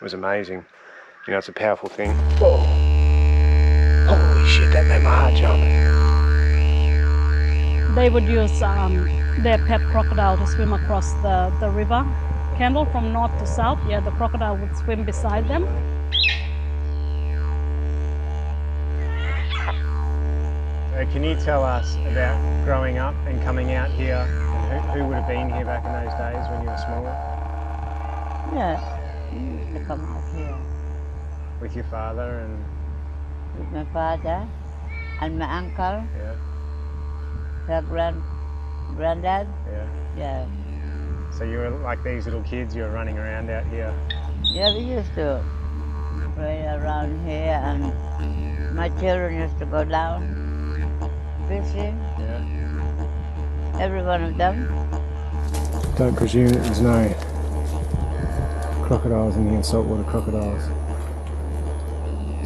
was amazing. You know, it's a powerful thing. Oh. Holy shit, that made my heart jump. They would use their pet crocodile to swim across the river. Kendall, from north to south, yeah, the crocodile would swim beside them. So can you tell us about growing up and coming out here, and who would have been here back in those days when you were smaller? Yeah, we used to come out here With your father and... with my father and my uncle, Yeah, her granddad. yeah. Yeah, So you were like these little kids, you were running around out here. yeah, we used to play around here, and my children used to go down fishing. Yeah. Every one of them. Don't presume that there's no crocodiles in here, saltwater crocodiles.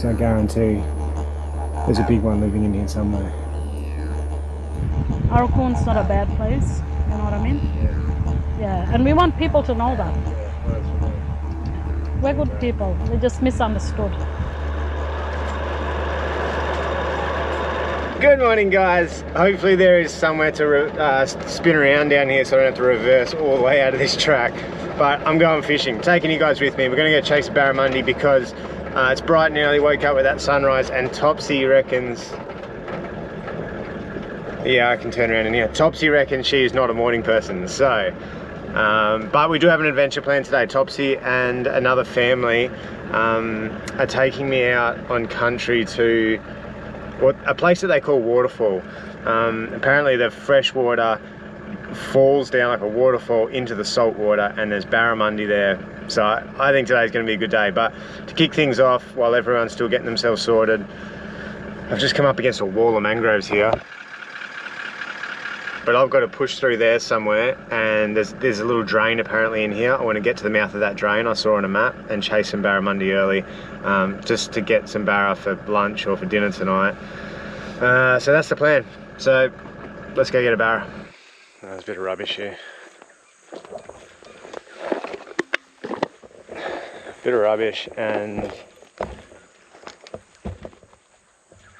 So I guarantee there's a big one living in here somewhere. Aurukun's not a bad place, you know what I mean? Yeah. Yeah, and we want people to know that. Yeah, well, that's right. We're good people, we're just misunderstood. Good morning, guys. Hopefully there is somewhere to spin around down here so I don't have to reverse all the way out of this track. But I'm going fishing, taking you guys with me. We're going to go chase a barramundi because it's bright and early, woke up with that sunrise, and Topsy reckons... Yeah, I can turn around in here. Topsy reckons she is not a morning person, so... but we do have an adventure plan today. Topsy and another family are taking me out on country to a place that they call Waterfall. Apparently the fresh water falls down like a waterfall into the salt water, and there's barramundi there. So I think today's going to be a good day. But to kick things off, while everyone's still getting themselves sorted, I've just come up against a wall of mangroves here. But I've got to push through there somewhere, and there's a little drain apparently in here. I want to get to the mouth of that drain I saw on a map and chase some barramundi early, just to get some barra for lunch or for dinner tonight. So that's the plan. So let's go get a barra. There's a bit of rubbish here. Bit of rubbish and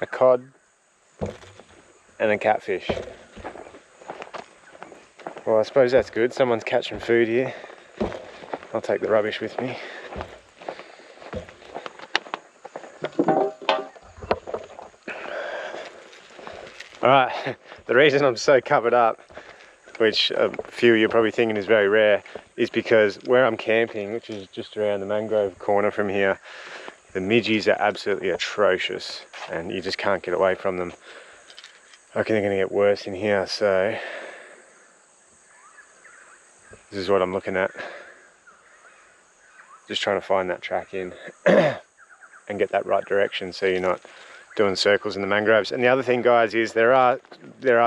a cod and a catfish. Well, I suppose that's good. Someone's catching food here. I'll take the rubbish with me. Alright, the reason I'm so covered up, which a few of you are probably thinking is very rare, is because where I'm camping, which is just around the mangrove corner from here, the midges are absolutely atrocious and you just can't get away from them. I reckon they're going to get worse in here, so this is what I'm looking at. Just trying to find that track in and get that right direction so you're not doing circles in the mangroves. And the other thing, guys, is there are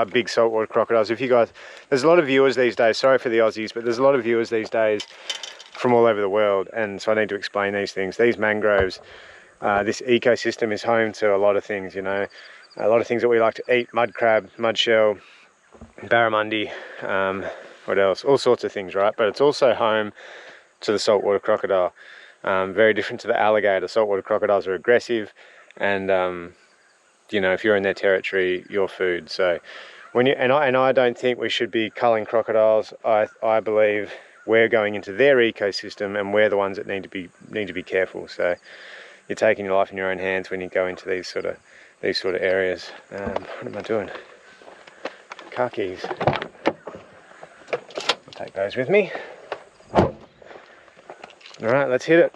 big saltwater crocodiles. If you guys, there's a lot of viewers these days, sorry for the Aussies, but there's a lot of viewers these days from all over the world, and so I need to explain these things. These mangroves, this ecosystem is home to a lot of things, you know, a lot of things that we like to eat: mud crab, mud shell, barramundi, what else? All sorts of things, right? But it's also home to the saltwater crocodile. Very different to the alligator. Saltwater crocodiles are aggressive, and you know, if you're in their territory, you're food. So when you and I don't think we should be culling crocodiles. I believe we're going into their ecosystem, and we're the ones that need to be careful. So you're taking your life in your own hands when you go into these sort of areas. What am I doing? Car keys. I'll take those with me. All right, let's hit it.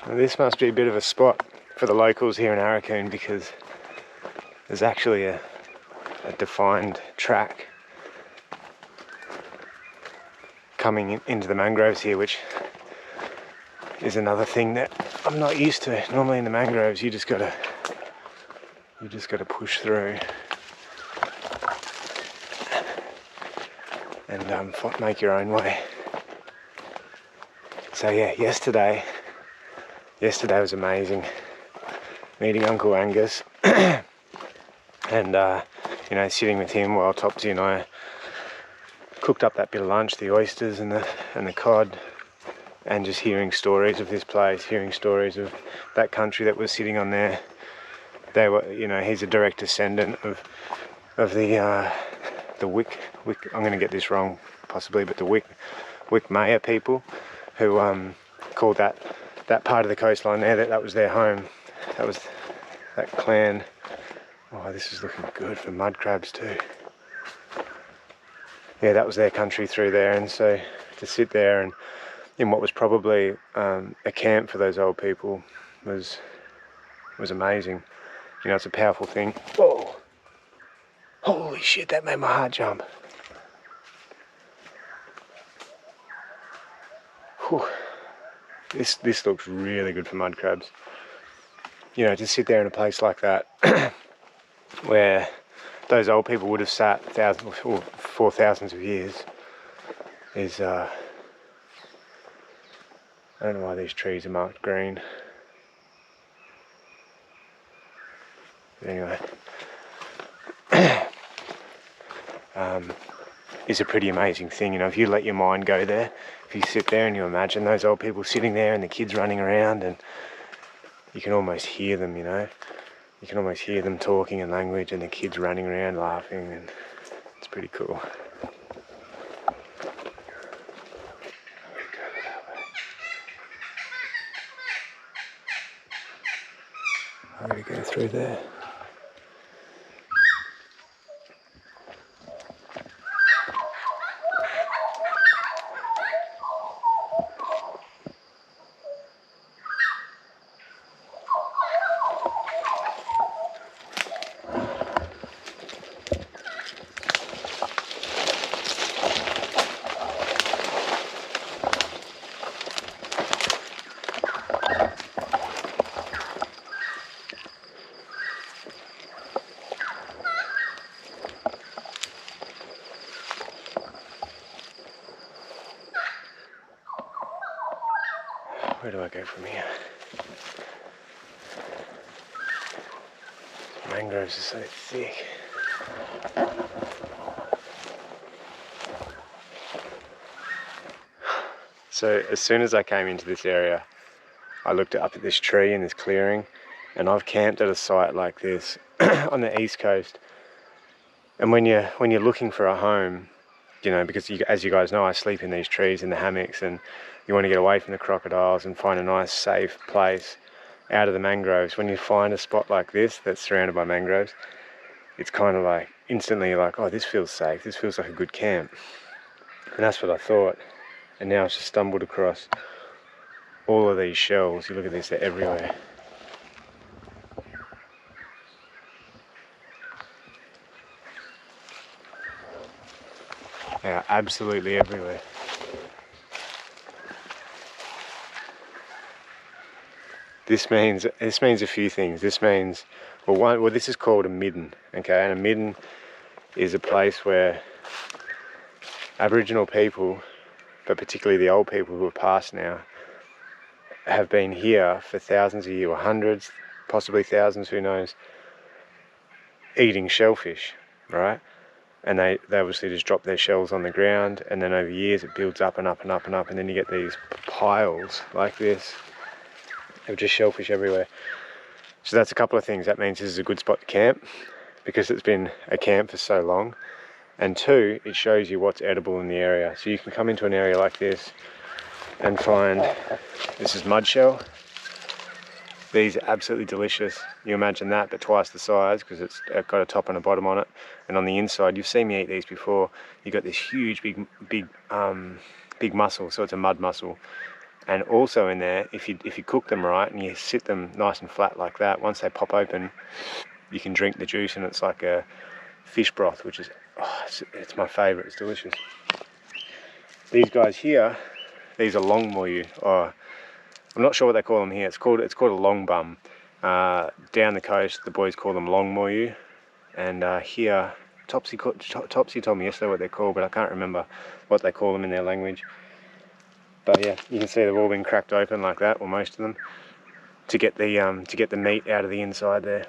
Well, this must be a bit of a spot for the locals here in Aurukun, because there's actually a defined track coming into the mangroves here, which is another thing that I'm not used to. Normally in the mangroves you just gotta push through and make your own way. So yeah, yesterday was amazing. meeting Uncle Angus, and you know, sitting with him while Topsy and I cooked up that bit of lunch, the oysters and the cod, and just hearing stories of this place, hearing stories of that country that was sitting on there. They were, you know, he's a direct descendant of the Wick. I'm going to get this wrong possibly, but the Wick Maya people, who called that part of the coastline there, that was their home. That was that clan. Oh, this is looking good for mud crabs too. Yeah, that was their country through there, and so to sit there and in what was probably a camp for those old people was amazing. You know, it's a powerful thing. Whoa! Holy shit, that made my heart jump. Whew. This looks really good for mud crabs. You know, to sit there in a place like that where those old people would have sat for thousands of years is I don't know why these trees are marked green. But anyway, is a pretty amazing thing. You know, if you let your mind go there, if you sit there and you imagine those old people sitting there and the kids running around, and you can almost hear them, you know. You can almost hear them talking in language and the kids running around laughing, and it's pretty cool. I'm going to go through there. Where do I go from here? Mangroves are so thick. So as soon as I came into this area, I looked up at this tree in this clearing, and I've camped at a site like this on the east coast. And when you're looking for a home, you know, because as you guys know, I sleep in these trees in the hammocks, and you want to get away from the crocodiles and find a nice safe place out of the mangroves. When you find a spot like this that's surrounded by mangroves, it's kind of like instantly like, oh, this feels safe, this feels like a good camp. And that's what I thought. And now I've just stumbled across all of these shells. You look at this, they're everywhere. They are absolutely everywhere. This means a few things. This means, well, this is called a midden, okay? And a midden is a place where Aboriginal people, but particularly the old people who are past now, have been here for thousands of years, or hundreds, possibly thousands, who knows, eating shellfish, right? And they obviously just drop their shells on the ground, and then over years it builds up and up and up and up, and then you get these piles like this of just shellfish everywhere. So that's a couple of things. That means this is a good spot to camp, because it's been a camp for so long. And two, it shows you what's edible in the area. So you can come into an area like this and find, this is mud shell. These are absolutely delicious. You imagine that, but twice the size, because it's got a top and a bottom on it. And on the inside, you've seen me eat these before. You've got this huge, big mussel. So it's a mud mussel. And also in there, if you cook them right and you sit them nice and flat like that, once they pop open, you can drink the juice, and it's like a fish broth, which is, oh, it's my favourite. It's delicious. These guys here, these are long moyu, or I'm not sure what they call them here. It's called a long bum. Down the coast, the boys call them long moyu, and here, Topsy told me yesterday what they're called, but I can't remember what they call them in their language. But yeah, you can see they've all been cracked open like that, or most of them, to get the meat out of the inside there.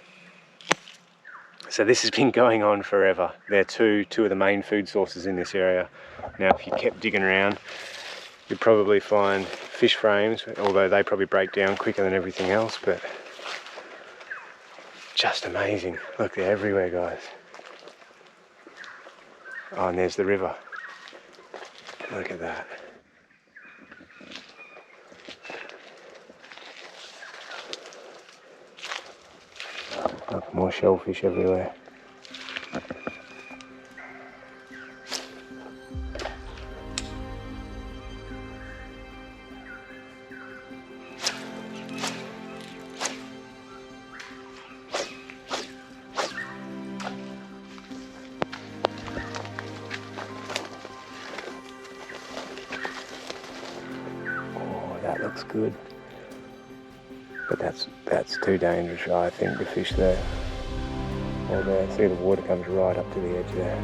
So this has been going on forever. They're two of the main food sources in this area. Now, if you kept digging around, you'd probably find fish frames, although they probably break down quicker than everything else, but just amazing. Look, they're everywhere, guys. Oh, and there's the river. Look at that. Look, more shellfish everywhere. That looks good, but that's too dangerous, I think, to fish there. Or there, see, the water comes right up to the edge there.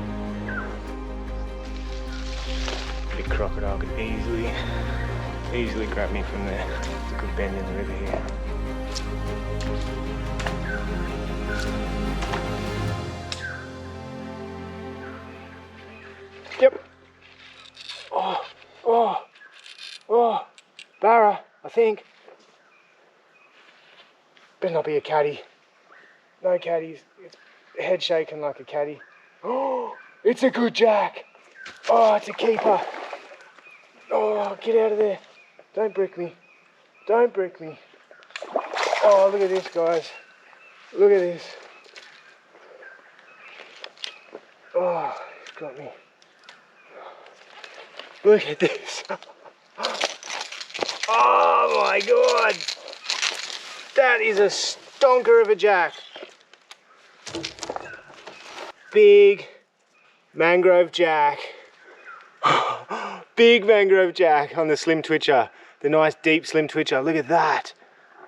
Big crocodile could easily grab me from there. It's a good bend in the river here. Yep. Oh. Barra, I think. Better not be a caddy. No caddies. It's head shaking like a caddy. Oh, it's a good jack. Oh, it's a keeper. Oh, get out of there. Don't brick me. Don't brick me. Oh, look at this, guys. Look at this. Oh, he's got me. Look at this. Oh my God, that is a stonker of a jack. Big mangrove jack. Big mangrove jack on the slim twitcher. The nice deep slim twitcher, look at that.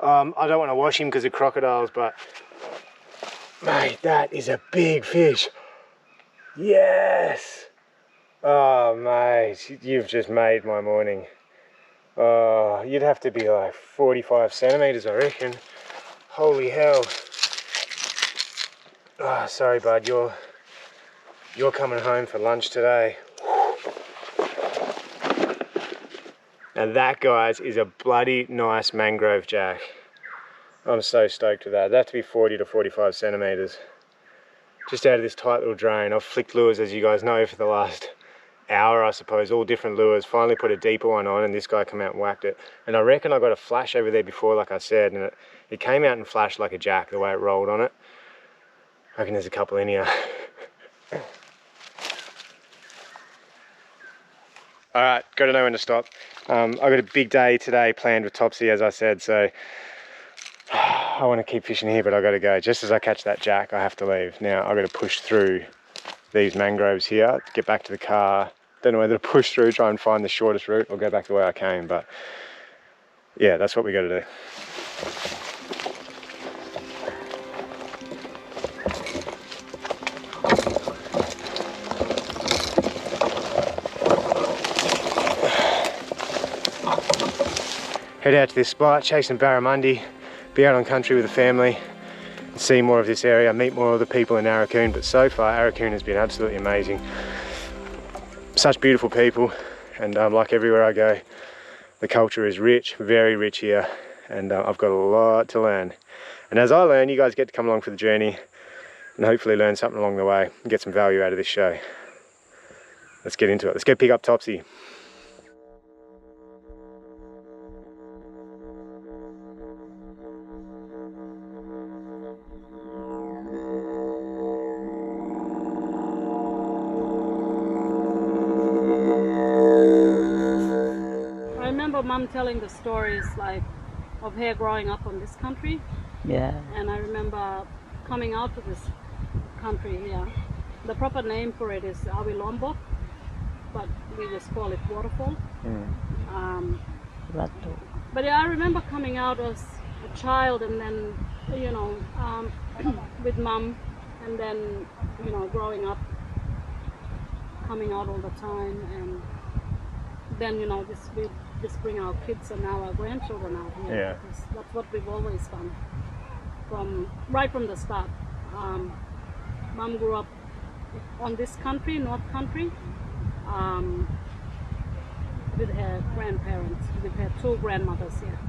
I don't want to wash him because of crocodiles, but mate, that is a big fish. Yes. Oh mate, you've just made my morning. Oh, you'd have to be like 45 centimeters, I reckon. Holy hell. Oh, sorry bud, you're coming home for lunch today. And that, guys, is a bloody nice mangrove jack. I'm so stoked with that. That'd have to be 40 to 45 centimeters. Just out of this tight little drain. I've flicked lures, as you guys know, for the last hour, I suppose, all different lures. Finally put a deeper one on, and this guy came out and whacked it. And I reckon I got a flash over there before, like I said, and it came out and flashed like a jack, the way it rolled on it. I reckon there's a couple in here. All right, got to know when to stop. I've got a big day today planned with Topsy, as I said, so I want to keep fishing here, but I got to go. Just as I catch that jack, I have to leave. Now I've got to push through these mangroves here to get back to the car. Don't know whether to push through, try and find the shortest route, or go back the way I came, but yeah, that's what we got to do. Head out to this spot, chase some barramundi, be out on country with the family, and see more of this area, meet more of the people in Aurukun. But so far, Aurukun has been absolutely amazing. Such beautiful people, and like everywhere I go, the culture is rich, very rich here, and I've got a lot to learn. And as I learn, you guys get to come along for the journey and hopefully learn something along the way and get some value out of this show. Let's get into it. Let's go pick up Topsy. Mum telling the stories like of her growing up on this country. Yeah. And I remember coming out to this country here. The proper name for it is Lombok, but we just call it waterfall. But yeah, I remember coming out as a child, and then with Mum, and then growing up, coming out all the time, and then this with just bring our kids and now our grandchildren out here. Yeah. Because that's what we've always done. Right from the start. Mom grew up on this country, North Country, with her grandparents, with her 2 grandmothers here.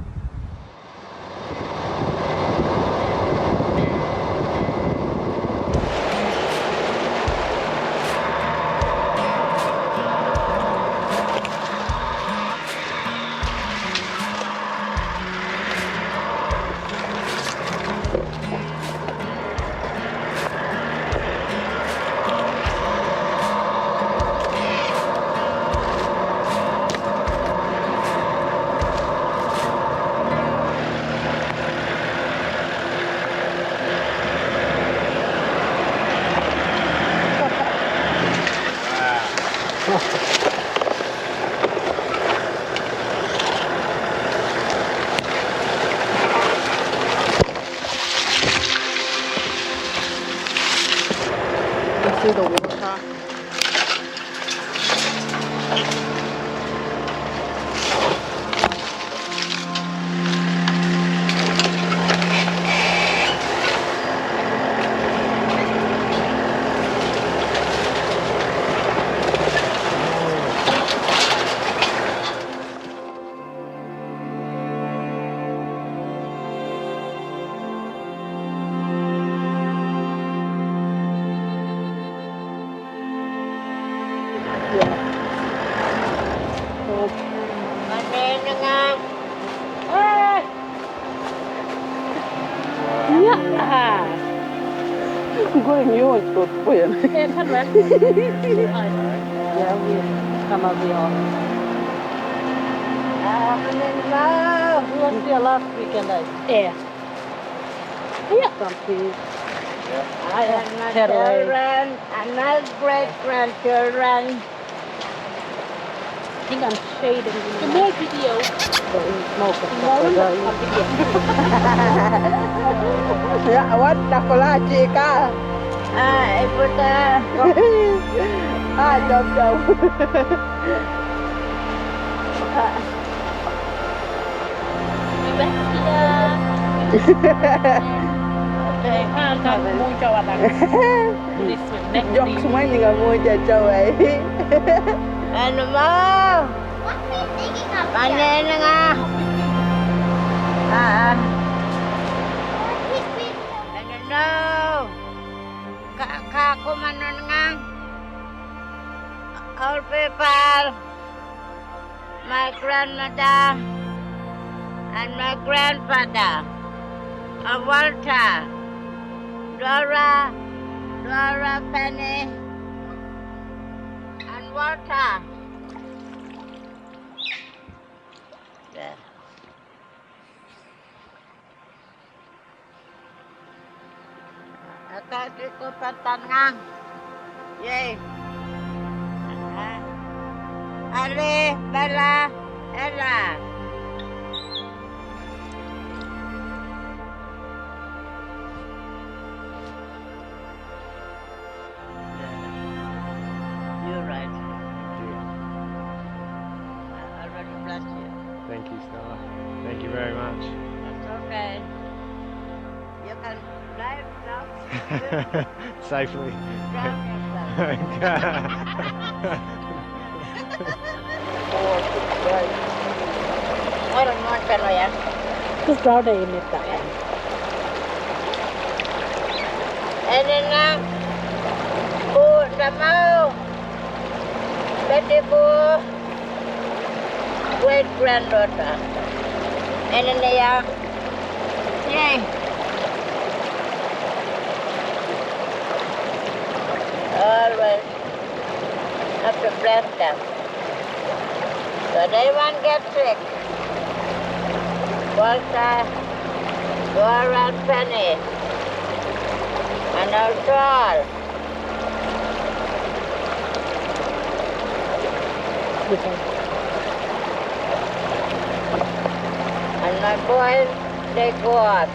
See the water. Going you and good for you. Hey, Padret. Yeah, we come out here. Was here last weekend, Yeah. some kids. I have my children and my great-grandchildren. I think I'm shading. The more video. Smoke yeah, what Dakola Chica? I put Jump. Dọc xuống mấy người mua cho châu ấy. Ano mo? Panen na nga. Ano no? Kakumanon nga. All people, my grandmother and my grandfather, Walter, Dora Penny, and Walter. There. Kaki ko patangang. Yay. Ali, Bella, Ella. You're right. I already blessed you. Thank you, Stella. Thank you very much. That's okay. You can drive now. Safely. Drown yourself. Orang makan lo ya. Just draw the image that way. Ini nak bu tak mau. Tadi bu great granddaughter. Ini ni ya. Yay. Always have to bless them. So they won't get sick. Walter, Dora, and Penny, and our doll. And my boys, they go up.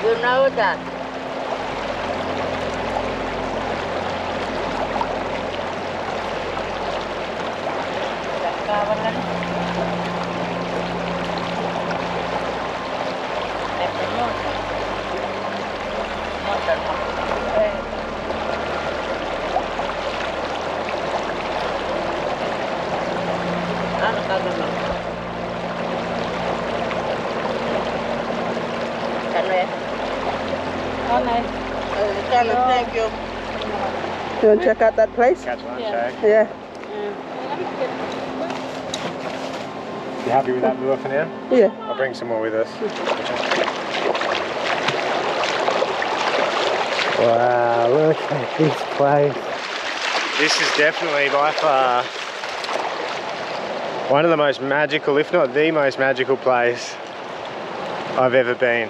You know that. Kawan kan? Thank you. You want to check out that place? Catch lunch, Yeah. eh? Yeah. You happy with that lure for now? Yeah. I'll bring some more with us. Wow, look at this place. This is definitely by far one of the most magical, if not the most magical place I've ever been.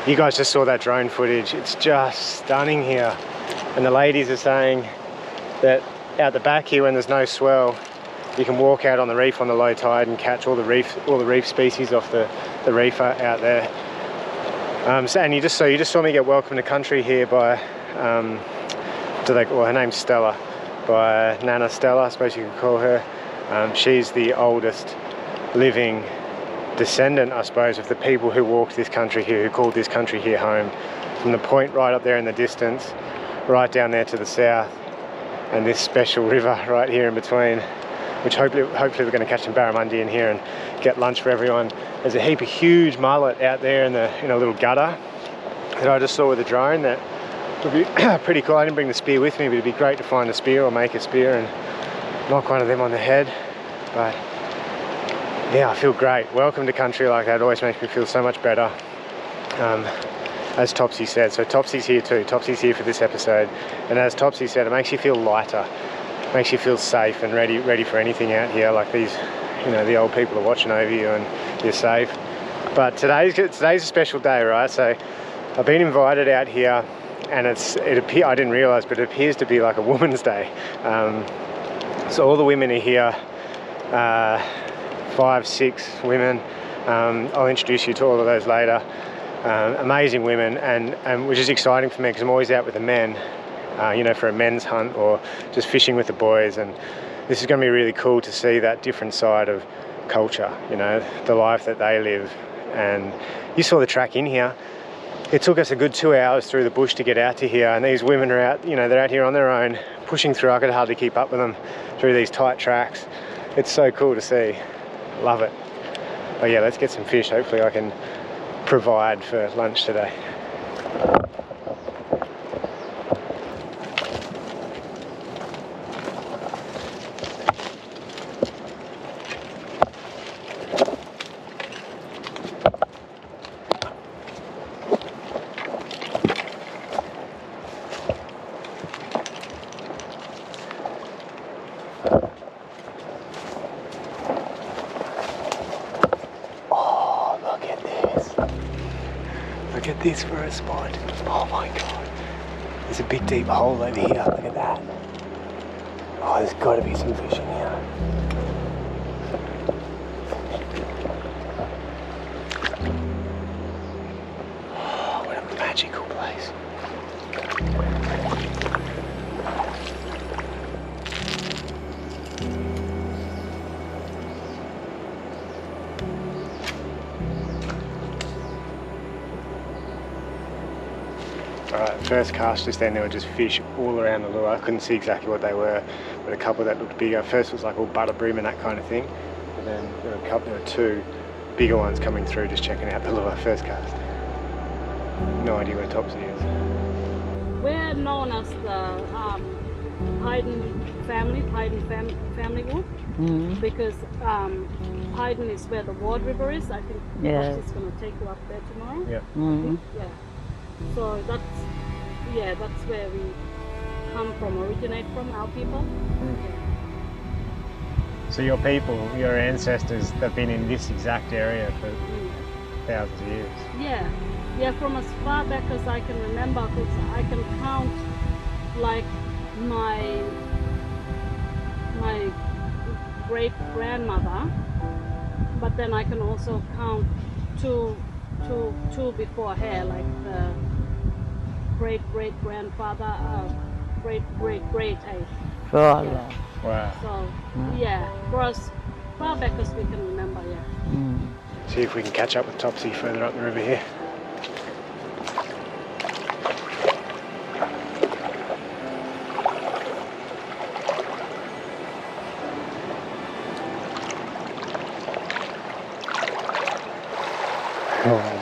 You guys just saw that drone footage. It's just stunning here. And the ladies are saying that out the back here when there's no swell, you can walk out on the reef on the low tide and catch all the reef species off the reef out there. And you just saw me get welcomed to country here by, her name's Stella, by Nana Stella, I suppose you could call her. She's the oldest living descendant, I suppose, of the people who walked this country here, who called this country here home. From the point right up there in the distance, right down there to the south, and this special river right here in between, which hopefully we're going to catch some barramundi in here and get lunch for everyone. There's a heap of huge mullet out there in a little gutter that I just saw with a drone that would be pretty cool. I didn't bring the spear with me, but it'd be great to find a spear or make a spear and knock one of them on the head. But yeah, I feel great. Welcome to country like that always makes me feel so much better. As Topsy said, so Topsy's here too. Topsy's here for this episode, and as Topsy said, it makes you feel lighter, makes you feel safe and ready for anything out here. Like these, the old people are watching over you and you're safe. But today's a special day, right? So I've been invited out here, and I didn't realise, but it appears to be like a Women's Day. So all the women are here, 5, 6 women. I'll introduce you to all of those later. Amazing women, and which is exciting for me because I'm always out with the men, for a men's hunt or just fishing with the boys, and this is going to be really cool to see that different side of culture, the life that they live. And you saw the track in here. It took us a good 2 hours through the bush to get out to here, and these women are out, they're out here on their own, pushing through. I could hardly keep up with them through these tight tracks. It's so cool to see. Love it. But yeah, let's get some fish. Hopefully I can provide for lunch today. Look at this for a spot. Oh my God. There's a big deep hole over here. Look at that. Oh, there's got to be some fish in here. Oh, what a magical place. Alright, first cast just then, there were just fish all around the lure. I couldn't see exactly what they were, but a couple that looked bigger. First was like all butter bream and that kind of thing, and then there were 2 bigger ones coming through just checking out the lure. First cast. No idea where Topsy is. We're known as the Hayden family wood, because Hayden is where the Ward River is. I think Topsy's going to take you up there tomorrow. Yeah. Yeah. So that's where we originate from, our people. So your people, your ancestors, they've been in this exact area for thousands of years. Yeah, from as far back as I can remember, because I can count like my great grandmother, but then I can also count two before her, like the great grandfather, great age. Wow. So for as far back as we can remember, See if we can catch up with Topsy further up the river here.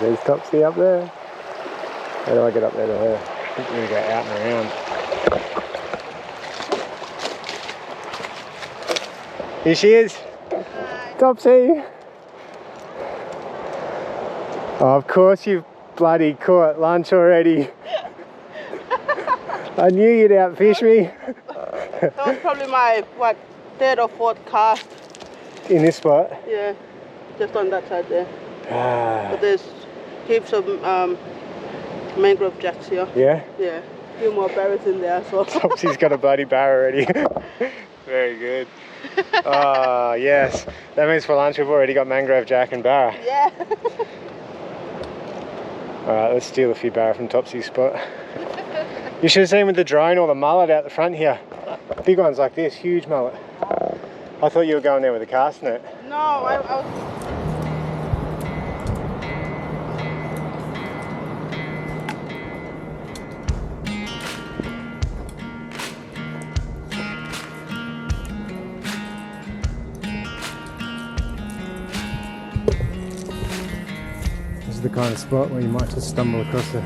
There's Topsy up there. How do I get up there to her? I think we're going to go out and around. Here she is. Hi. Topsy. Oh, of course you've bloody caught lunch already. I knew you'd outfish me. That was probably my, third or fourth cast. In this spot? Yeah, just on that side there. Ah. But there's heaps of mangrove jacks here. Yeah? Yeah, a few more berries in there as well. Topsy's got a bloody bar already. Very good. Oh, yes. That means for lunch we've already got mangrove jack and barra. Yeah. Alright, let's steal a few barra from Topsy's spot. You should have seen with the drone or the mullet out the front here. Big ones like this, huge mullet. I thought you were going there with a cast net. No, I was... This is the kind of spot where you might just stumble across a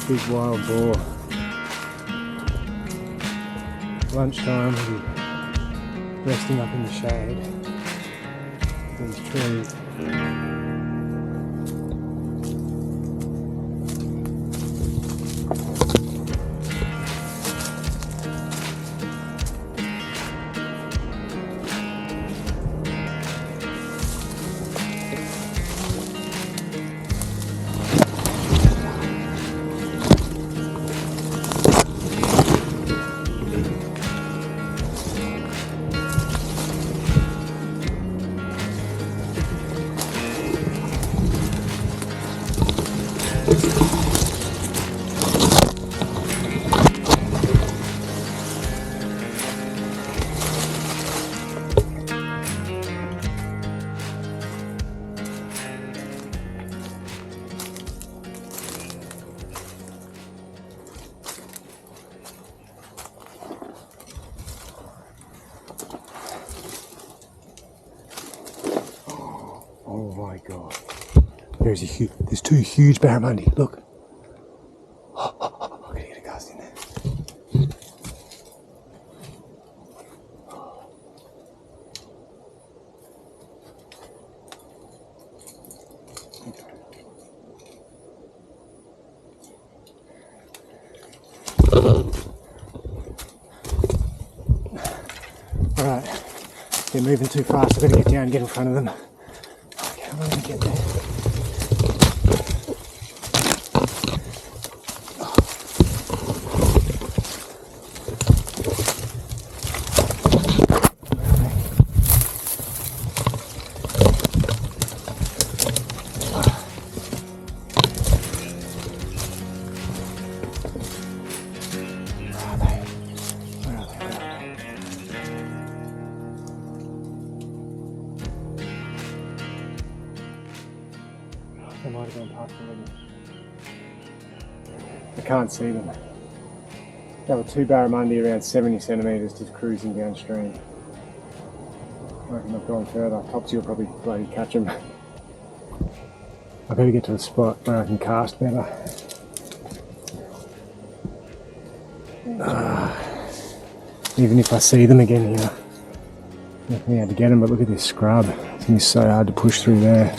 big wild boar. Lunchtime, we'll be resting up in the shade. These trees. Oh my god. There's two huge barramundi, look. I'm gonna get a cast in there. Alright, they're moving too fast, I've got to get down and get in front of them. Okay, I'm gonna get there. They might have gone past already. I can't see them. There were two barramundi around 70 centimetres just cruising downstream. I reckon I've gone further. Topsy will probably bloody catch them. I've got to get to a spot where I can cast better. Even if I see them again here, I'm not going to be able to get them, but look at this scrub. It's going to be so hard to push through there.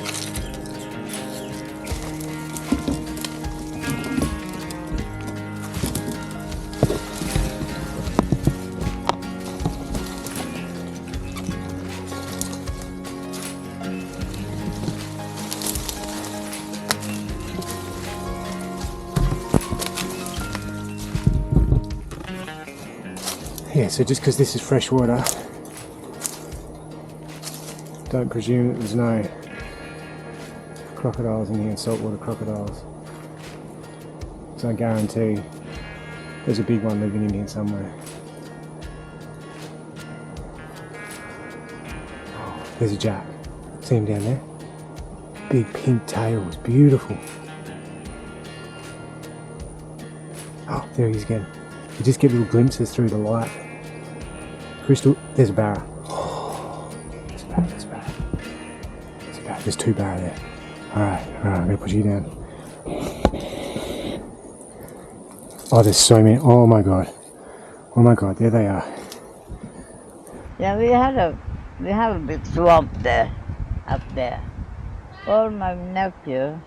Yeah, so just because this is fresh water, don't presume that there's no crocodiles in here, saltwater crocodiles. So I guarantee there's a big one living in here somewhere. Oh, there's a jack. See him down there? Big pink tails, beautiful. Oh, there he is again. You just get little glimpses through the light. Crystal, there's a barra. Oh, there's a barra, there's a barra. There's a barra, there's two barra there. Alright, I'm gonna put you down. Oh, there's so many. Oh my god. Oh my god, there they are. Yeah, we have a big swamp there, up there. All my nephews,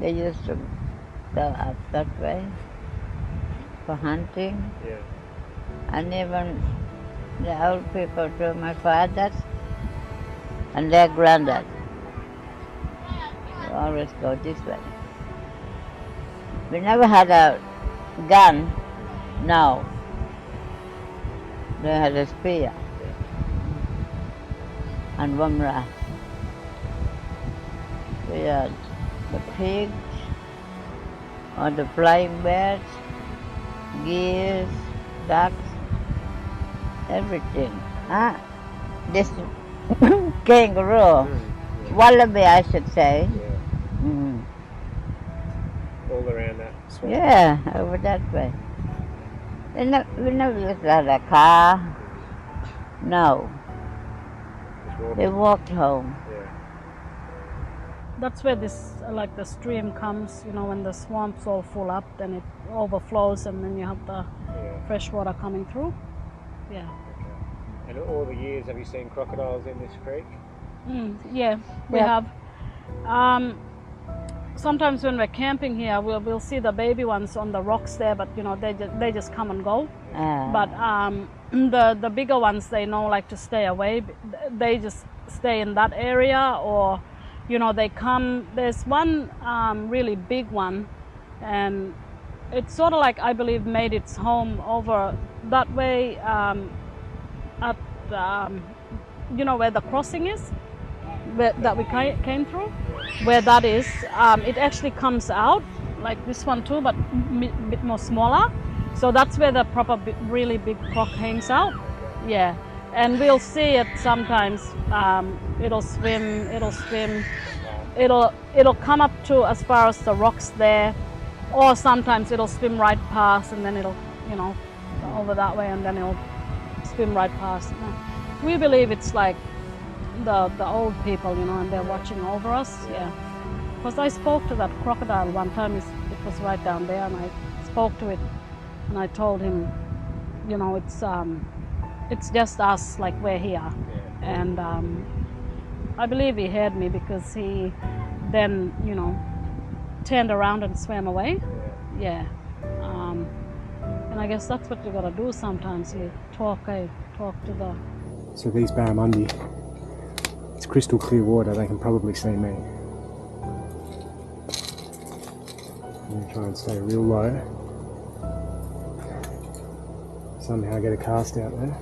they used to go up that way for hunting. Yeah. And even the old people too, my fathers and their granddad. We always go this way. We never had a gun, no. They had a spear and wamra. We had the pigs, or the flying birds, geese, ducks, everything. This kangaroo, wallaby I should say. Yeah. Mm. All around that swamp. Yeah, over that way. We never used to have a car. No. They walked home. Yeah. That's where this, like the stream comes, you know, when the swamp's all full up, then it overflows and then you have the fresh water coming through. Yeah. Okay. And all the years, have you seen crocodiles in this creek? Yeah, we have. Sometimes when we're camping here, we'll see the baby ones on the rocks there, but you know they just come and go. But the bigger ones, they know like to stay away. They just stay in that area, or you know they come. There's one really big one, and it's sort of like I believe made its home over that way at you know where the crossing is. That we came through, where that is, it actually comes out like this one too, but a bit more smaller. So that's where the proper really big croc hangs out. Yeah, and we'll see it sometimes. It'll swim. It'll come up to as far as the rocks there, or sometimes it'll swim right past, and then it'll, you know, over that way, and then it'll swim right past. We believe it's like the old people, you know, and they're watching over us. Yeah, because I spoke to that crocodile one time. It was right down there, and I spoke to it, and I told him, you know, it's just us, like we're here. And I believe he heard me, because he then, you know, turned around and swam away. Yeah. And I guess that's what you gotta do sometimes. You talk to the. So these barramundi, it's crystal clear water, they can probably see me. I'm going to try and stay real low. Somehow get a cast out there.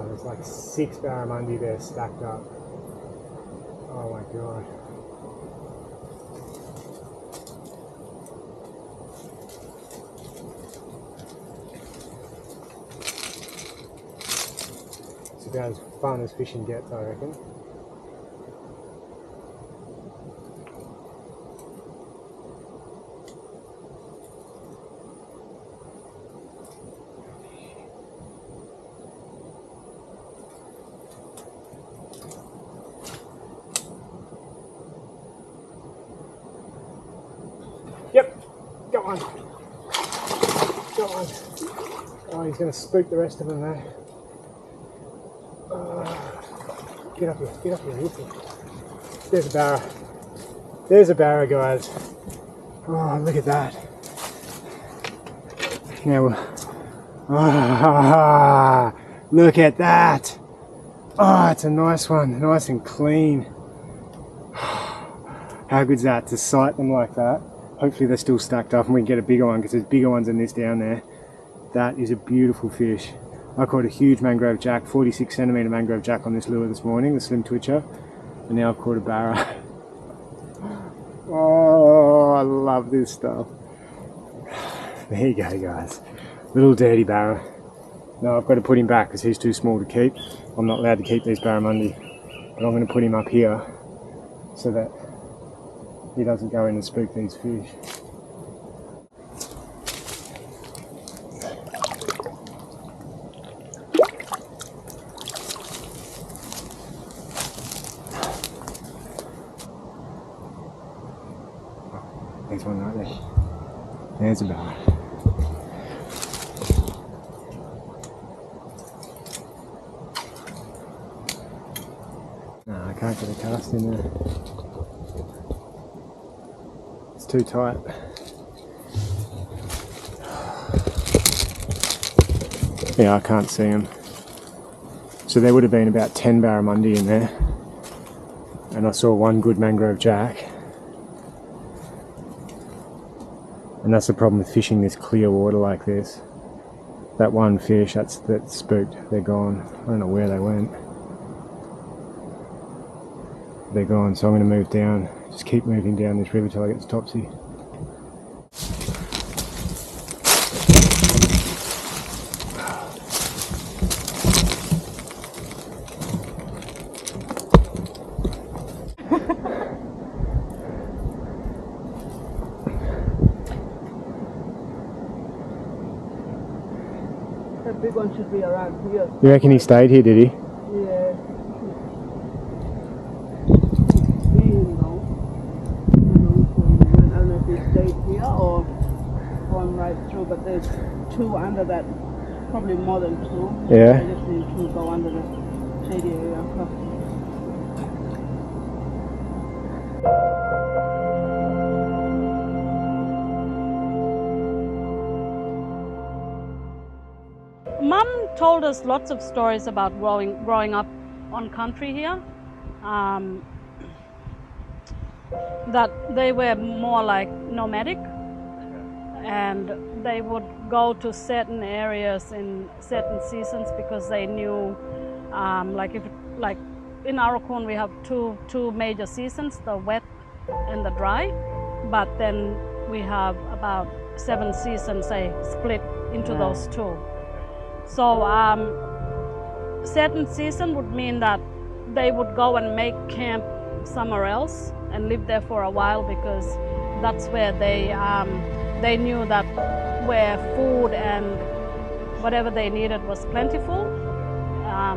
There's like 6 barramundi there stacked up. Oh my god. It's about as fun as fishing gets, I reckon. Go on. Go on. Oh, he's going to spook the rest of them there. Get up here, get up here. There's a barra. There's a barra, guys. Oh, look at that. Now, look at that. Oh, it's a nice one, nice and clean. How good's that, to sight them like that? Hopefully they're still stacked up and we can get a bigger one, because there's bigger ones than this down there. That is a beautiful fish. I caught a huge mangrove jack, 46 centimetre mangrove jack on this lure this morning, the slim twitcher, and now I've caught a barra. Oh, I love this stuff. There you go, guys. Little dirty barra. No, I've got to put him back because he's too small to keep. I'm not allowed to keep these barramundi, but I'm going to put him up here so that he doesn't go in and spook these fish. There's one right there. There's a barra. No, I can't get a cast in there. It's too tight. Yeah, I can't see them. So there would have been about 10 barramundi in there. And I saw one good mangrove jack. And that's the problem with fishing this clear water like this. That one fish, that's spooked. They're gone. I don't know where they went. They're gone, so I'm going to move down. Just keep moving down this river till I get to Topsy. The big one should be around here. You reckon he stayed here, did he? Yeah. I don't know if he stayed here or gone right through, but there's two under that, probably more than two. Yeah. I just need to go under the shady area. Mum told us lots of stories about growing up on country here. That they were more like nomadic, and they would go to certain areas in certain seasons because they knew, like in Aurukun we have two major seasons, the wet and the dry, but then we have about 7 seasons, say, split into those two. So certain season would mean that they would go and make camp somewhere else and live there for a while, because that's where they knew that where food and whatever they needed was plentiful.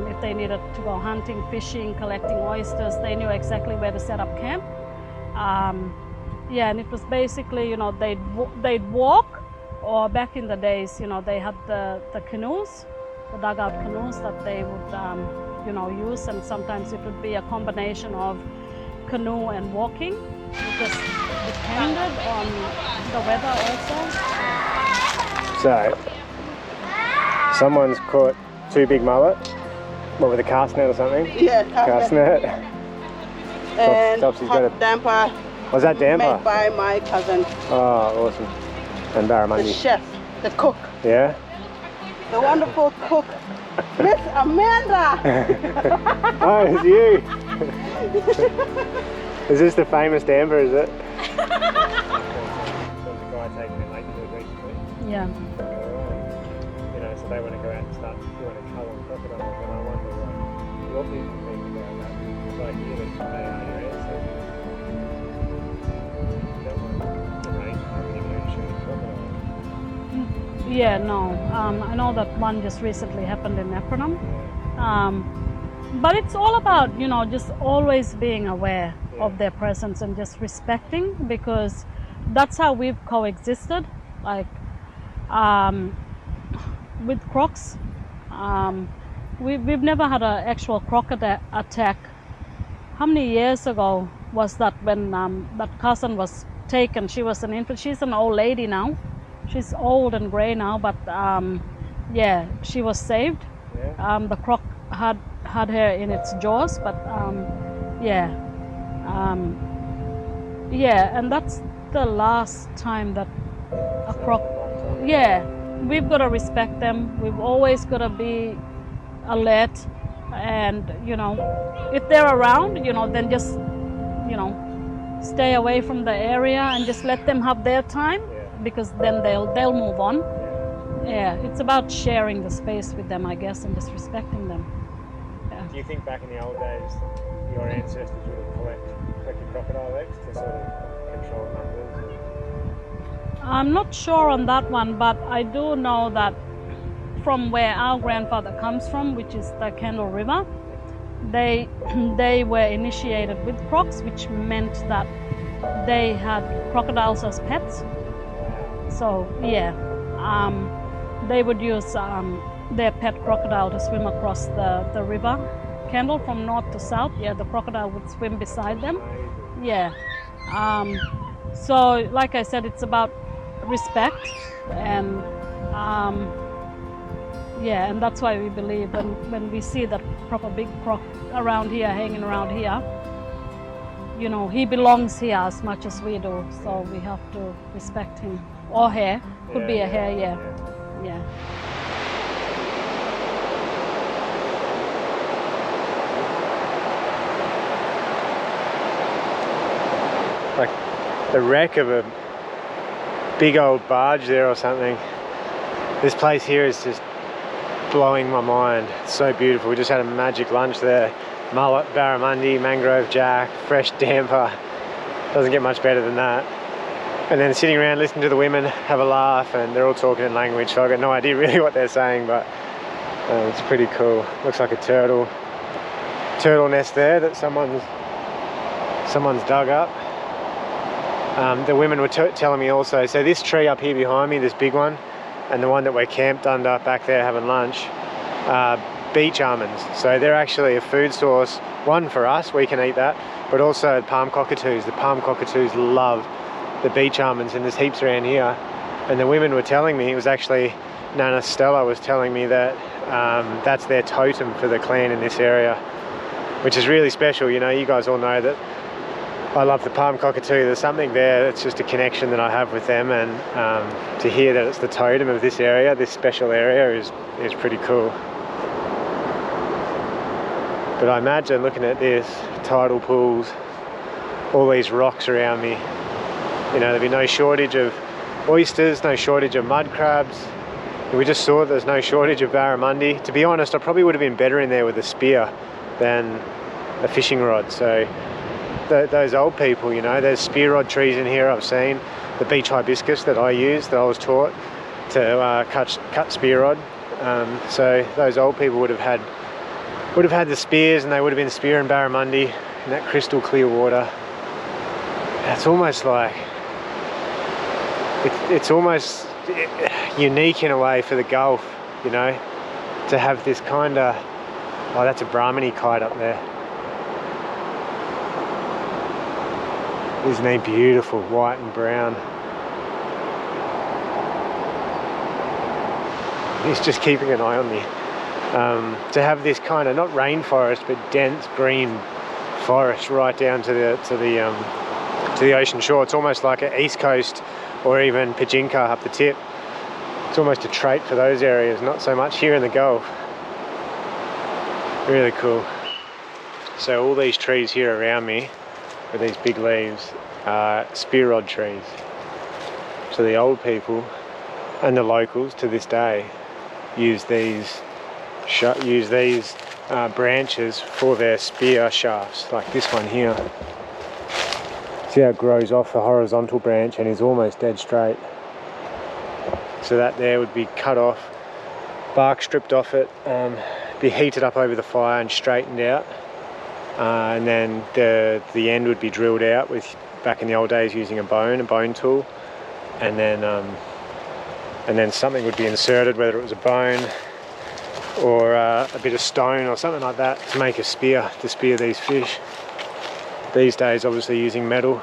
If they needed to go hunting, fishing, collecting oysters, they knew exactly where to set up camp. Yeah, and it was basically, you know, they'd walk, or back in the days, you know, they had the canoes, the dugout canoes that they would, you know, use, and sometimes it would be a combination of canoe and walking, because it depended on the weather also. So, someone's caught 2 big mullet. What, with a cast net or something? Yeah, Cast net. And Topsy's got a damper. Was that damper? Made by my cousin. Oh, awesome. And The barramundi. chef, the cook, Yeah? the wonderful cook, Miss Amanda. Oh, it's you! Is this the famous damper, is it? There was a guy taking a lake to it recently. Yeah. You know, so they want to go out and start doing a cull on crocodiles, and I wonder what people think about that. It's like, here they are your ancestors. That one, the range, having even shooting crocodiles. Yeah, no. I know that one just recently happened in Eprenham. But it's all about, you know, just always being aware of their presence and just respecting, because that's how we've coexisted. Like, with crocs, we've never had an actual croc attack. How many years ago was that when that cousin was taken? She was an infant. She's an old lady now. She's old and grey now, but yeah, she was saved. Yeah. The croc had her in its jaws, but yeah, yeah, and that's the last time that a croc. Yeah, we've got to respect them. We've always got to be alert, and you know, if they're around, you know, then just, you know, stay away from the area and just let them have their time, because then they'll move on. Yeah, it's about sharing the space with them, I guess, and just respecting them. Yeah. Do you think back in the old days, your ancestors would have collected crocodile eggs to sort of control numbers? I'm not sure on that one, but I do know that from where our grandfather comes from, which is the Kendall River, they were initiated with crocs, which meant that they had crocodiles as pets. So yeah, they would use their pet crocodile to swim across the river Kendall from north to south. Yeah, the crocodile would swim beside them. Yeah. So like I said, it's about respect, and yeah, and that's why we believe when we see that proper big croc around here, hanging around here, you know, he belongs here as much as we do, so we have to respect him. Or hare, could be a hare, yeah. Like the wreck of a big old barge there or something. This place here is just blowing my mind. It's so beautiful. We just had a magic lunch there. Mullet, barramundi, mangrove jack, fresh damper. Doesn't get much better than that. And then sitting around listening to the women have a laugh, and they're all talking in language, so I got no idea really what they're saying, but it's pretty cool. Looks like a turtle nest there that someone's dug up. The women were telling me also, so this tree up here behind me, this big one, and the one that we're camped under back there having lunch, beach almonds. So they're actually a food source, one for us, we can eat that, but also palm cockatoos. The palm cockatoos love the beach almonds, and there's heaps around here. And the women were telling me, it was actually Nana Stella was telling me that that's their totem for the clan in this area, which is really special. You know, you guys all know that I love the palm cockatoo. There's something there, it's just a connection that I have with them, and to hear that it's the totem of this area, this special area, is pretty cool. But I imagine looking at this, tidal pools, all these rocks around me, you know, there'd be no shortage of oysters, no shortage of mud crabs. We just saw that there's no shortage of barramundi. To be honest, I probably would have been better in there with a spear than a fishing rod. So those old people, you know, there's spear rod trees in here I've seen. The beach hibiscus that I use, that I was taught to cut spear rod. So those old people would have had the spears, and they would have been spearing barramundi in that crystal clear water. It's almost like, it's almost unique in a way for the Gulf, you know, to have this kind of, oh, that's a Brahmini kite up there. Isn't he beautiful, white and brown? He's just keeping an eye on me. To have this kind of, not rainforest, but dense green forest right down to the ocean shore. It's almost like an East Coast or even Pajinka up the tip. It's almost a trait for those areas, not so much here in the Gulf. Really cool. So all these trees here around me with these big leaves are spear rod trees. So the old people and the locals to this day use these branches for their spear shafts, like this one here. See how it grows off the horizontal branch and is almost dead straight. So that there would be cut off, bark stripped off it, be heated up over the fire and straightened out. And then the end would be drilled out with, back in the old days, using a bone tool, and then something would be inserted, whether it was a bone or a bit of stone or something like that, to make a spear, to spear these fish. These days obviously using metal.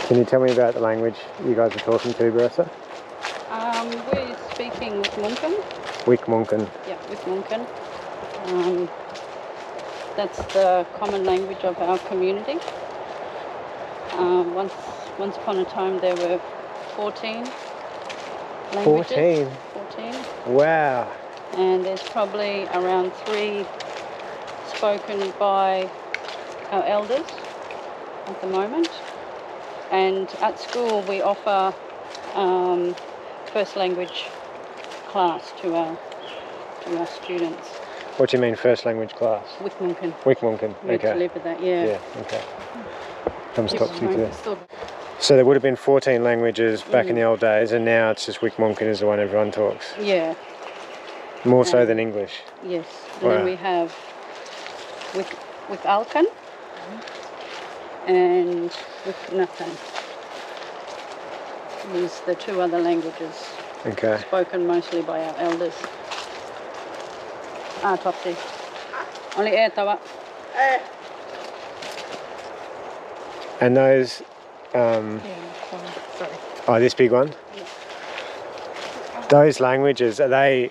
Can you tell me about the language you guys are talking to, Baressa? We're speaking with Munkin. Wik-Munkin. Yeah, with Munkin. That's the common language of our community. Once upon a time there were 14 languages. 14? Wow. And there's probably around 3 spoken by our elders at the moment. And at school we offer first language class to our students. What do you mean first language class? Wikmunkin. Wikmunkin, We okay. live with that, yeah. Yeah, okay. Come stop you today. So there would have been 14 languages back in the old days, and now it's just Wikmunkin is the one everyone talks. Yeah. More so than English. Yes. And Wow. then we have Aurukun and Nathan. These are the two other languages Okay. spoken mostly by our elders. Topsy. Only tawa. And those, oh, this big one? Yeah. Those languages, are they,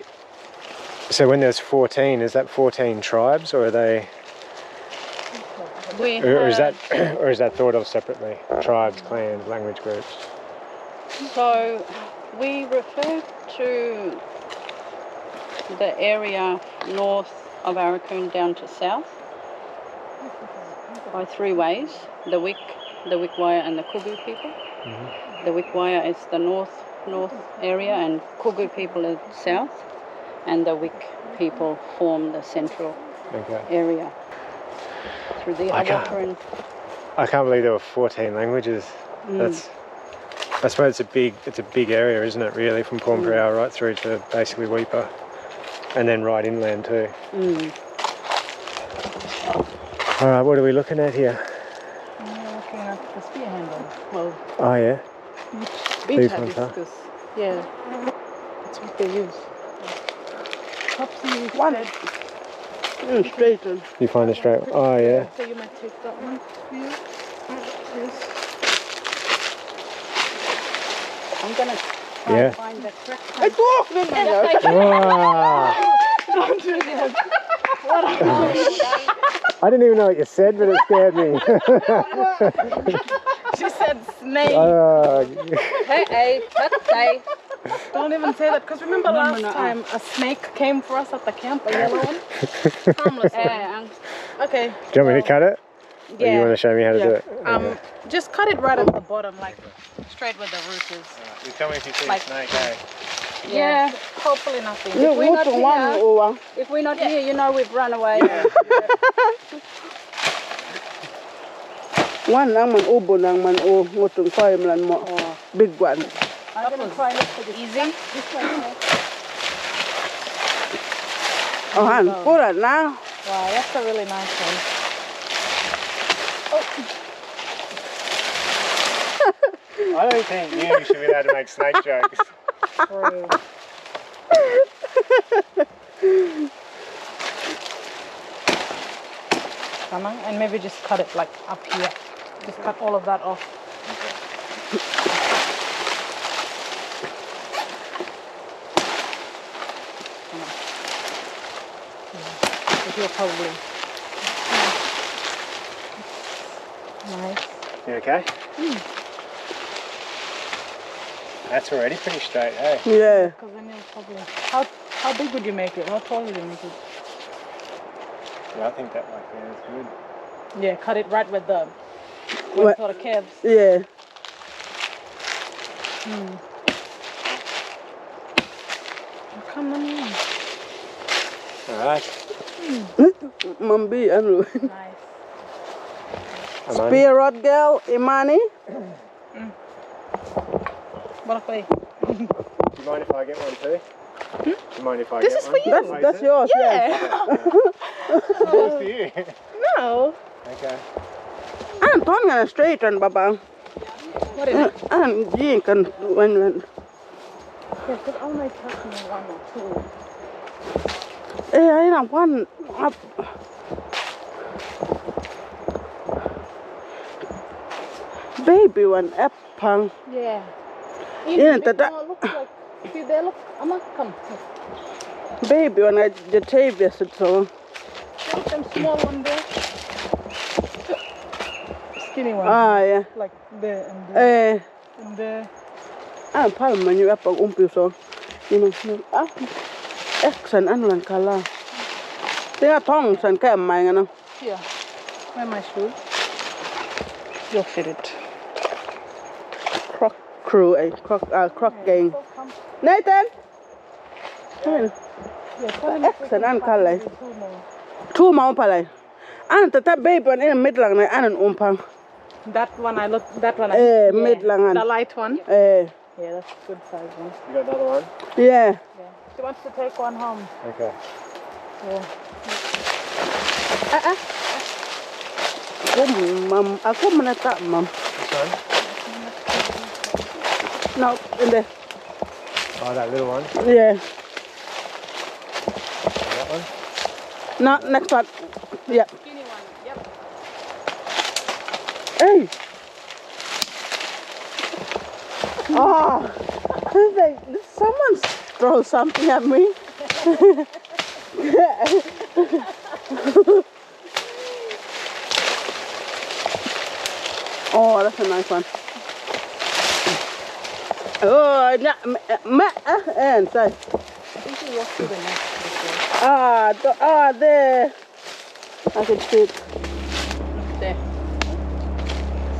so when there's 14, is that 14 tribes, or are they, or is that thought of separately? Tribes, clans, language groups? So we refer to the area north of Aurukun down to south by three ways: the Wikwaya and the Kugu people. The Wikwaya is the north area, and Kugu people is south, and the Wik people form the central area through the Aurukun. I can't believe there were 14 languages. That's, I suppose it's a big area, isn't it, really, from Pornpurao right through to basically Weipa, and then right inland too. All right, what are we looking at here? We're looking at the spear handle. Well, Oh yeah, beach These ones, huh? hibiscus. Yeah, that's what they use. Topsy one. Straighten. you find it straight. Oh yeah. So you might take that one for you. Yes. I'm gonna try Yeah. to find the correct I talk with you. Wow. I didn't even know what you said, but it scared me. She said snake. Hey, Don't even say that, because remember last time a snake came for us at the camp, a yellow one? Harmless one. Okay. Do you want me to cut it? Or Yeah. you want to show me how to do it? Okay. Just cut it right at the bottom, like straight where the root is. You tell me if you see Like- a snake, eh? Yeah. Hopefully nothing. If we're not here, you know we've run away. One nang man ubo nang man o ngotong fire man mo big one. I'm gonna try and look for this. Easy. This way here. Oh han pura now. Wow, that's a really nice one. I don't think you should be allowed to make snake jokes. Come on, and maybe just cut it like up here. Just cut all of that off. Come on. Yeah. You'll probably. Nice. You okay? That's already pretty straight, eh? Yeah. Because then you'll probably. How big would you make it? How tall would you make it? Yeah, I think that like there is good. Yeah, cut it right with the What? sort of calves. Yeah. Come on. Alright. Mambi anu. Nice. Spear rod girl Imani. Barangkali. Do you mind if I get one too? Do you mind if I This get is one? for you. That's yours. Yeah. That's for you. No. Okay. I'm talking gonna straighten baba. What is it? I'm doing can when. Yeah, but only touch me one or two. I don't want up. Baby one apple. Yeah. Yeah, It that- looks like. See there, look. Amma, come. Baby one I the tape so. Look, them small one there. Skinny one. Ah yeah. Like there and there and there. I'm palm man you apple so. You know. Action an kala. They are tongues and cam man. Here. Where my shoes? You'll fit it. crew ไอ้ครอกเก่ง Nathan สันอันคันเลยทูเมาพะเลยอันแต่ถ้าเบย์เป็นเอ็นมิดหลังในอันนั้นพัง That one I look. That one. mid lang an. The light one. Yeah, that's a good size one. You got another one? yeah. She wants to take one home. Okay. Aku menetap, Mom. This one? No, in there. Oh, that little one? Yeah. That one? No, next one. Yeah. Skinny one. Yep. Hey. Oh, it's like someone throw something at me. Oh, that's a nice one. Oh, and say. I think she walked through the nest before. There. I can see it. There.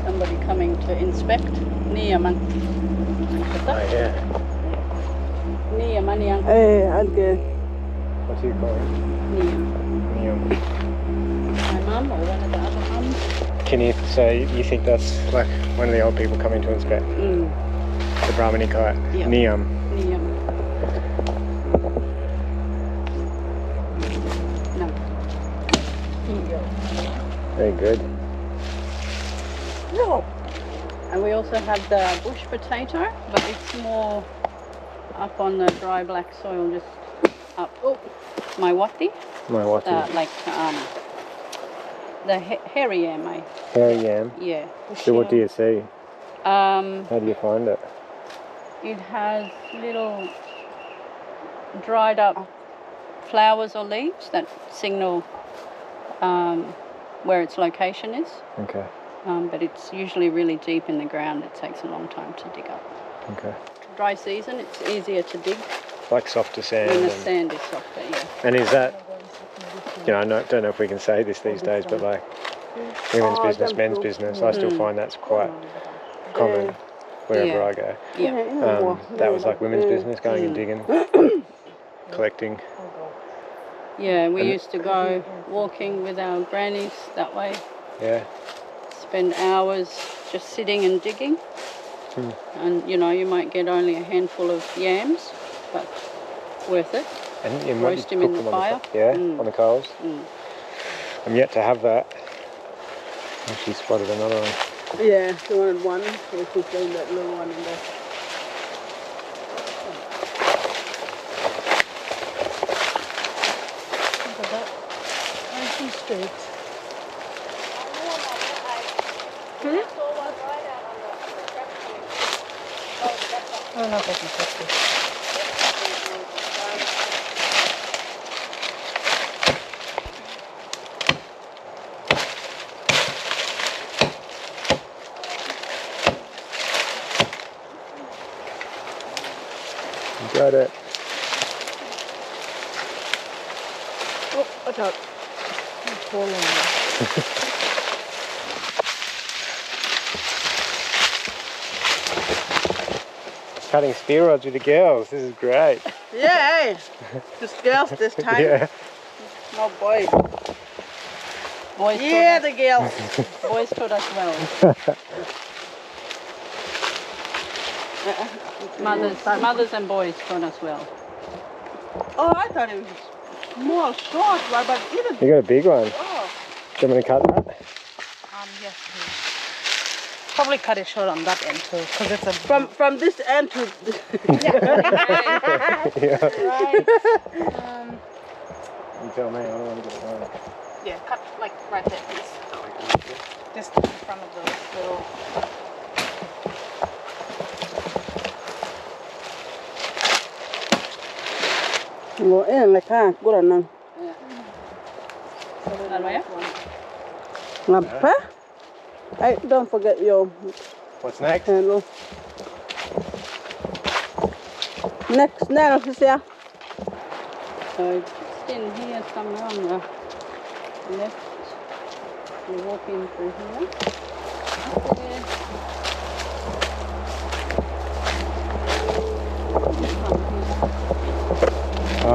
Somebody coming to inspect. Nia man. Oh, yeah. Nia man yang. Hey, okay. What do you call it? Nia. Neon. My mum or one of the other mums. Can you say you think that's like one of the old people coming to inspect the Brahmani kite? Yeah. Neon. Nia. No. Very good. No. And we also have the bush potato, but it's more up on the dry black soil, just up. Oh, my wati, My what? like the hairy yam, Hairy yam. yeah. So what do you see? How do you find it? It has little dried up flowers or leaves that signal where its location is. Okay. But it's usually really deep in the ground. It takes a long time to dig up. Okay. Dry season, it's easier to dig Like softer sand. when the and- sand is softer, yeah. And is that, you know, I don't know if we can say this these days, but like women's business, men's business, I still find that's quite common wherever Yeah. I go. Yeah. That was like women's business, going and digging, collecting. Yeah, we used to go walking with our grannies that way, Yeah. spend hours just sitting and digging. And you know, you might get only a handful of yams, but worth it. And you Roast him cook in the them on fire. Yeah, on the coals. Mm. I'm yet to have that. Oh, she spotted another one. Yeah, she wanted one, so she's playing that little one in there. Look at that. Nice and straight. I don't know if I can touch this. You got it. Oh, watch out. It's falling. Cutting spear rods with the girls. This is great. Yeah, just girls this time. Yeah. No boys. Boys Yeah, taught the girls. us, boys taught us well. Mothers and boys taught us well. Oh, I thought it was small, short one, but even. You got a big one. Oh, Do you want me to cut that? Yes, please. Probably cut it short on that end too, because it's a from this end to. Yeah. right. You tell me. I don't want to get it wrong. Yeah, cut like right there, please. Just in front of those little. Well, and like good on That way. Ngapa? Hey, don't forget your What's next? handle. Next nail, Cecilia. So just in here somewhere on the left, you walk in through here. Up there.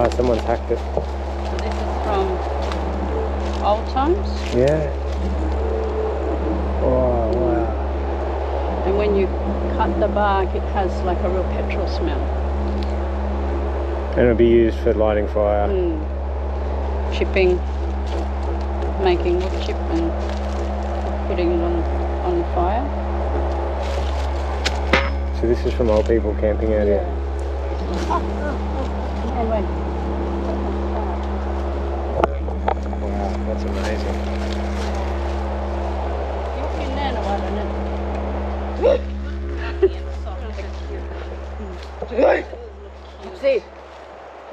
Oh, someone's hacked it. So this is from old times. Yeah. Oh, wow. And when you cut the bark, it has like a real petrol smell. And it'll be used for lighting fire. Chipping, making wood chip and putting it on fire. So this is from old people camping out here. Anyway. Wow, that's amazing. See,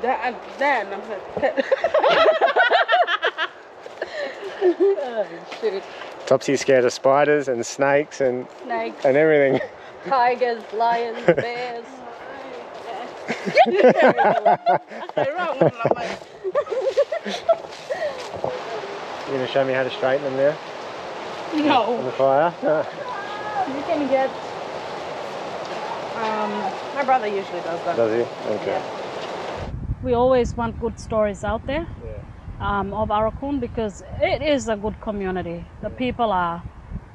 that Shoot. Topsy's scared of spiders and snakes and Snakes, everything. tigers, lions, bears. You gonna show me how to straighten them now? No. On the fire? you can get. My brother usually does that. Does he? Okay. We always want good stories out there Yeah. of Aurukun because it is a good community. The people are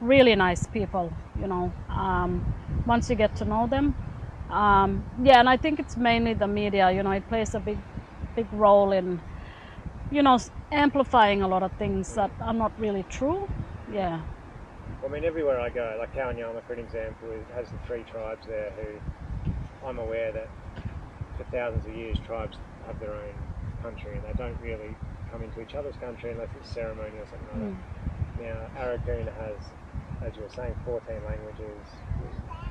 really nice people, you know, once you get to know them. Yeah, and I think it's mainly the media, you know, it plays a big role in, you know, amplifying a lot of things that are not really true. Yeah. I mean, everywhere I go, like Kawanyama, for an example, it has the 3 tribes there who I'm aware that for thousands of years tribes have their own country and they don't really come into each other's country unless it's ceremony or something like that. Now, Aurukun has, as you were saying, 14 languages,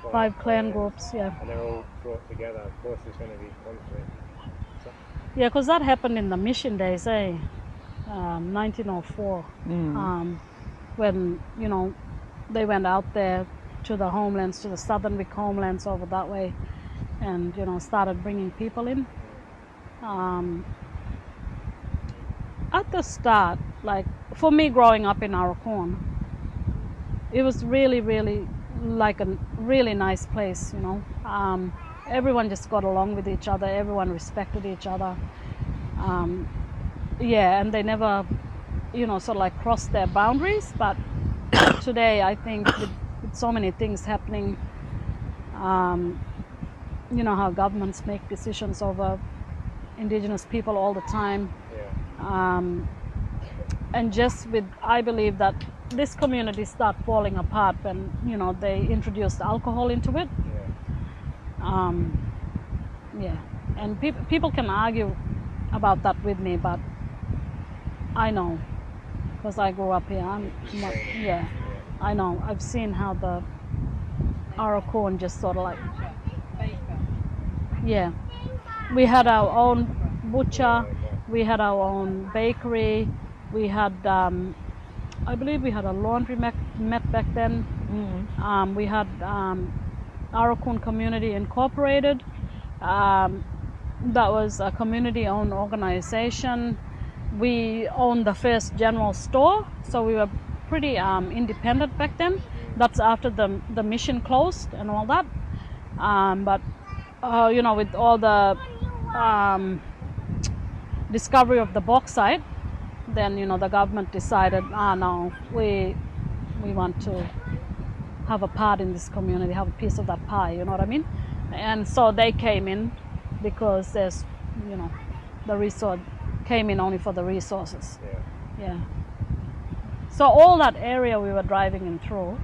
5 clan clans, groups, yeah. and they're all brought together. Of course, there's going to be conflict. So, Yeah, because that happened in the mission days, 1904, when, you know, they went out there to the homelands, to the southern big homelands over that way, and, you know, started bringing people in. At the start, like, for me growing up in Aurukun, it was really, really like a really nice place, you know. Everyone just got along with each other, everyone respected each other. Yeah, and they never, you know, sort of like crossed their boundaries, but today I think with so many things happening, you know, how governments make decisions over Indigenous people all the time. And just with, I believe that this community start falling apart when, you know, they introduced alcohol into it. Yeah, and people can argue about that with me, but I know, because I grew up here. Yeah, I know. I've seen how the Aurukun just sort of like, yeah. We had our own butcher, we had our own bakery, we had, I believe we had a laundry met back then. We had Aurukun Community Incorporated. That was a community-owned organization. We owned the first general store, so we were pretty independent back then. That's after the mission closed and all that. But you know, with all the discovery of the bauxite, then, you know, the government decided, no, we want to have a part in this community, have a piece of that pie, you know what I mean? And so they came in because there's, you know, the resort came in only for the resources. Yeah. So all that area we were driving in through,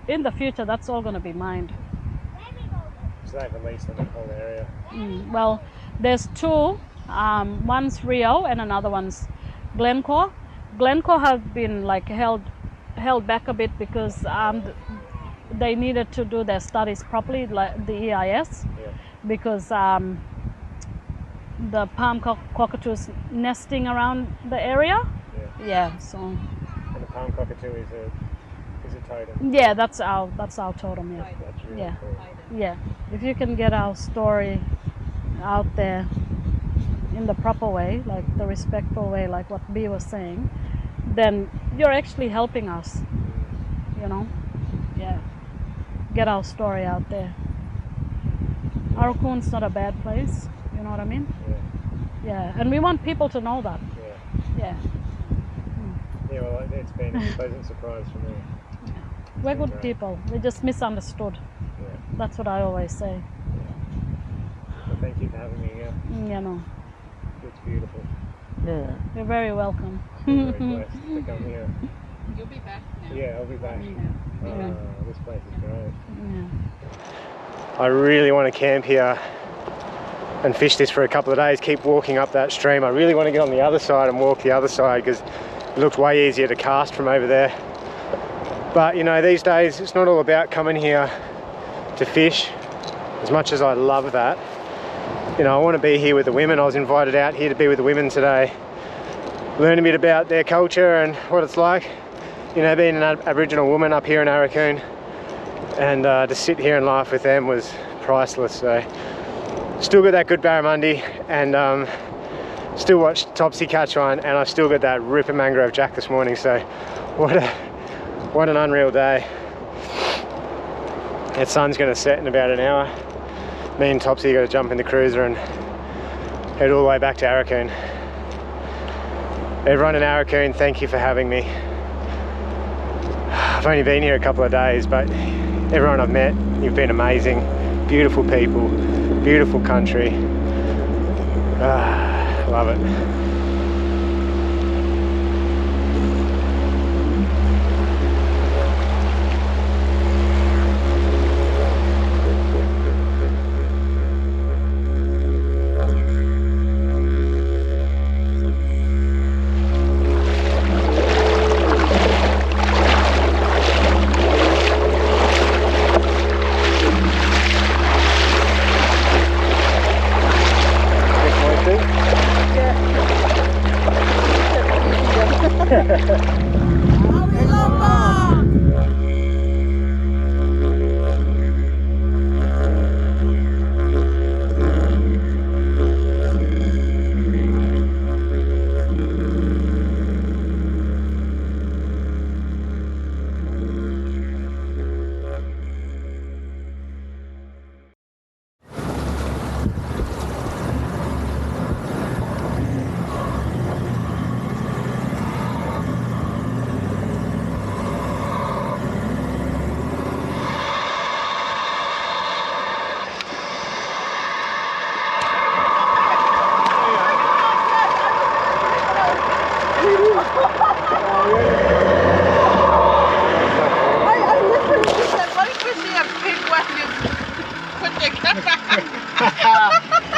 in the future, that's all going to be mined. So they've released on the whole area. Well, there's 2. One's Rio and another one's Glencore. Glencore have been like held back a bit because they needed to do their studies properly, like the EIS, because the palm cockatoos nesting around the area. Yeah. So. And the palm cockatoo is a totem. Yeah, that's our totem. Yeah. That's really cool. Yeah. If you can get our story out there in the proper way, like the respectful way, like what B was saying, then you're actually helping us, you know. Yeah, get our story out there. Aurukun's not a bad place. You know what I mean? Yeah. Yeah, and we want people to know that. Yeah. Yeah. Yeah, well, it's been a pleasant surprise for me. We're good people. We're just misunderstood. Yeah. That's what I always say. Well, thank you for having me here. You know, It's beautiful. Yeah. you're very welcome. I'm very blessed to come here. You'll be back now. Yeah, I'll be back. Yeah. This place is great. Yeah. I really want to camp here and fish this for a couple of days, keep walking up that stream. I really want to get on the other side and walk the other side because it looks way easier to cast from over there. But you know, these days it's not all about coming here to fish, as much as I love that. You know, I want to be here with the women. I was invited out here to be with the women today, learn a bit about their culture and what it's like, you know, being an Aboriginal woman up here in Aurukun, and to sit here and laugh with them was priceless. So still got that good barramundi, and still watched Topsy catch one, and I still got that ripper Mangrove Jack this morning. So what an unreal day. That sun's going to set in about an hour. Me and Topsy got to jump in the cruiser and head all the way back to Aurukun. Everyone in Aurukun, thank you for having me. I've only been here a couple of days, but everyone I've met, you've been amazing. Beautiful people, beautiful country. Love it.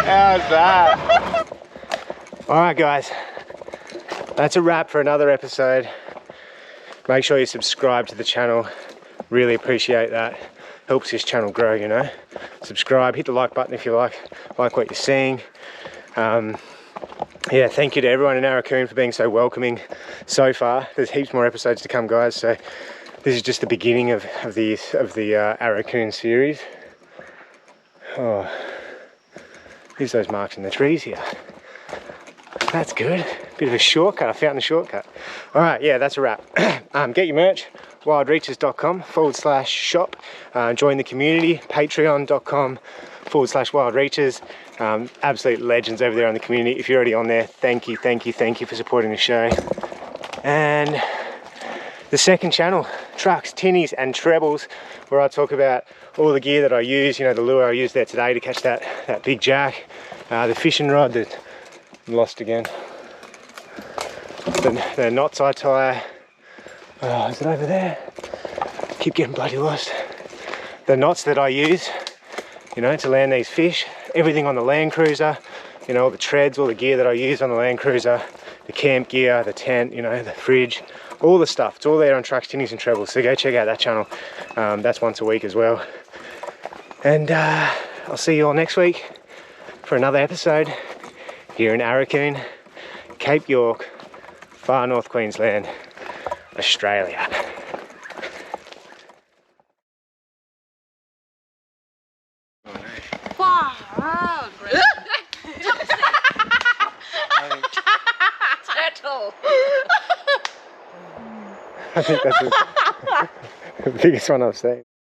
How's that? Alright guys, that's a wrap for another episode. Make sure you subscribe to the channel. Really appreciate that. Helps this channel grow, you know. Subscribe, hit the like button if you like what you're seeing. Yeah, thank you to everyone in Aurukun for being so welcoming so far. There's heaps more episodes to come, guys, so this is just the beginning of the Aurukun series. Oh, here's those marks in the trees here. That's good. Bit of a shortcut. I found the shortcut. All right, yeah, that's a wrap. Get your merch, wildreaches.com/shop. Join the community, patreon.com/wildreaches. Absolute legends over there on the community. If you're already on there, thank you for supporting the show. And the second channel, trucks, tinnies and trebles, where I talk about all the gear that I use, you know, the lure I used there today to catch that big jack, the fishing rod that I lost again, the knots I tie, is it over there? Keep getting bloody lost. The knots that I use, you know, to land these fish, everything on the Land Cruiser, you know, all the treads, all the gear that I use on the Land Cruiser, the camp gear, the tent, you know, the fridge, all the stuff. It's all there on Trucks, Tinnies and Trebles, so go check out that channel. That's once a week as well. And I'll see you all next week for another episode here in Aurukun, Cape York, far north Queensland, Australia. Far out. Turtle. I think that's the biggest one I've seen.